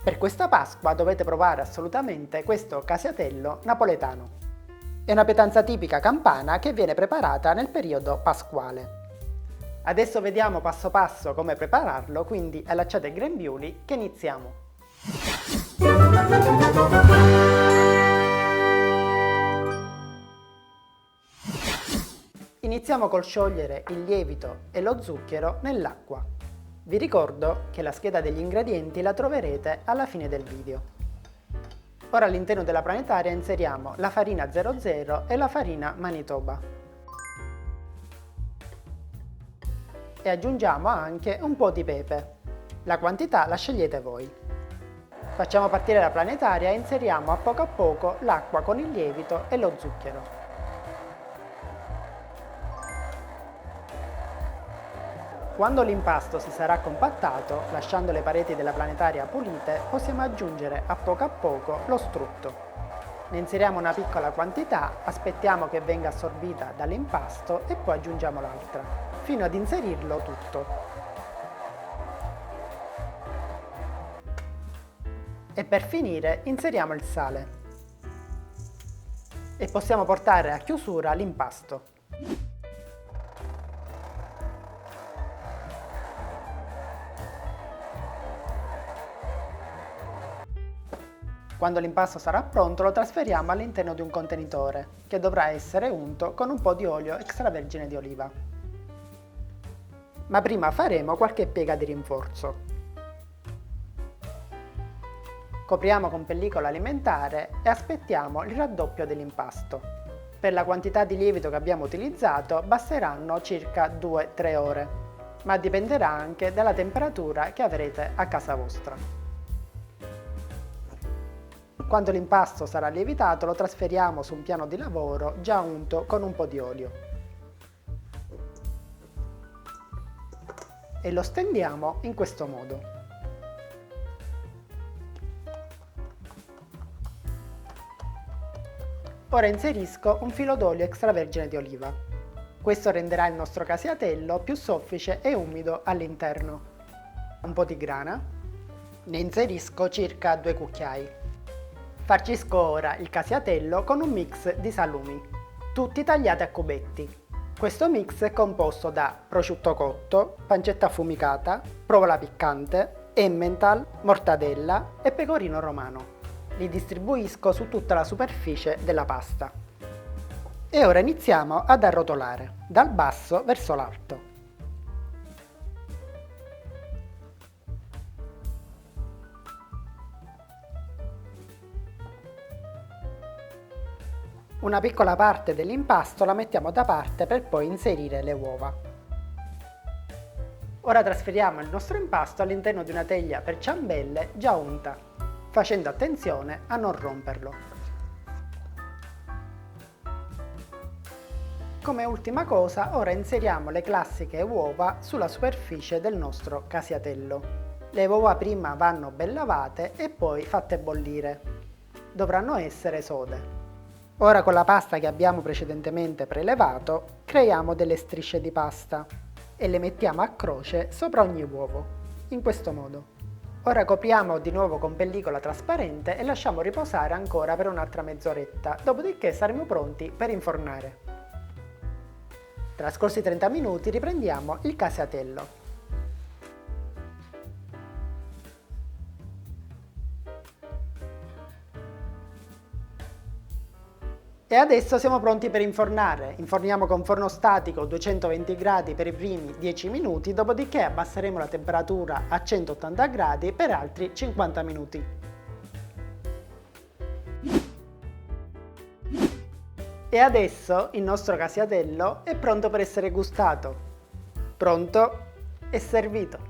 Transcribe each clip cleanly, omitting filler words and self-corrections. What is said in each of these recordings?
Per questa Pasqua dovete provare assolutamente questo casiatello napoletano. È una pietanza tipica campana che viene preparata nel periodo pasquale. Adesso vediamo passo passo come prepararlo, quindi allacciate il grembiuli che iniziamo. Iniziamo col sciogliere il lievito e lo zucchero nell'acqua. Vi ricordo che la scheda degli ingredienti la troverete alla fine del video. Ora all'interno della planetaria inseriamo la farina 00 e la farina Manitoba. E aggiungiamo anche un po' di pepe. La quantità la scegliete voi. Facciamo partire la planetaria e inseriamo a poco l'acqua con il lievito e lo zucchero. Quando l'impasto si sarà compattato, lasciando le pareti della planetaria pulite, possiamo aggiungere a poco lo strutto. Ne inseriamo una piccola quantità, aspettiamo che venga assorbita dall'impasto e poi aggiungiamo l'altra, fino ad inserirlo tutto. E per finire inseriamo il sale. E possiamo portare a chiusura l'impasto. Quando l'impasto sarà pronto lo trasferiamo all'interno di un contenitore, che dovrà essere unto con un po' di olio extravergine di oliva. Ma prima faremo qualche piega di rinforzo. Copriamo con pellicola alimentare e aspettiamo il raddoppio dell'impasto. Per la quantità di lievito che abbiamo utilizzato basteranno circa 2-3 ore, ma dipenderà anche dalla temperatura che avrete a casa vostra. Quando l'impasto sarà lievitato lo trasferiamo su un piano di lavoro già unto con un po' di olio e lo stendiamo in questo modo. Ora inserisco un filo d'olio extravergine di oliva. Questo renderà il nostro casiatello più soffice e umido all'interno. Un po' di grana. Ne inserisco circa 2 cucchiai. Farcisco ora il casiatello con un mix di salumi, tutti tagliati a cubetti. Questo mix è composto da prosciutto cotto, pancetta affumicata, provola piccante, Emmental, mortadella e pecorino romano. Li distribuisco su tutta la superficie della pasta. E ora iniziamo ad arrotolare, dal basso verso l'alto. Una piccola parte dell'impasto la mettiamo da parte per poi inserire le uova. Ora trasferiamo il nostro impasto all'interno di una teglia per ciambelle già unta, facendo attenzione a non romperlo. Come ultima cosa, ora inseriamo le classiche uova sulla superficie del nostro casiatello. Le uova prima vanno ben lavate e poi fatte bollire. Dovranno essere sode. Ora con la pasta che abbiamo precedentemente prelevato, creiamo delle strisce di pasta e le mettiamo a croce sopra ogni uovo, in questo modo. Ora copriamo di nuovo con pellicola trasparente e lasciamo riposare ancora per un'altra mezz'oretta, dopodiché saremo pronti per infornare. Trascorsi 30 minuti riprendiamo il casiatello. E adesso siamo pronti per infornare. Inforniamo con forno statico 220 gradi per i primi 10 minuti, dopodiché abbasseremo la temperatura a 180 gradi per altri 50 minuti. E adesso il nostro casiatello è pronto per essere gustato. Pronto e servito.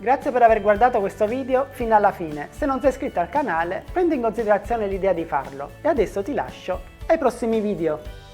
Grazie per aver guardato questo video fino alla fine. Se non sei iscritto al canale, prendi in considerazione l'idea di farlo. E adesso ti lascio ai prossimi video.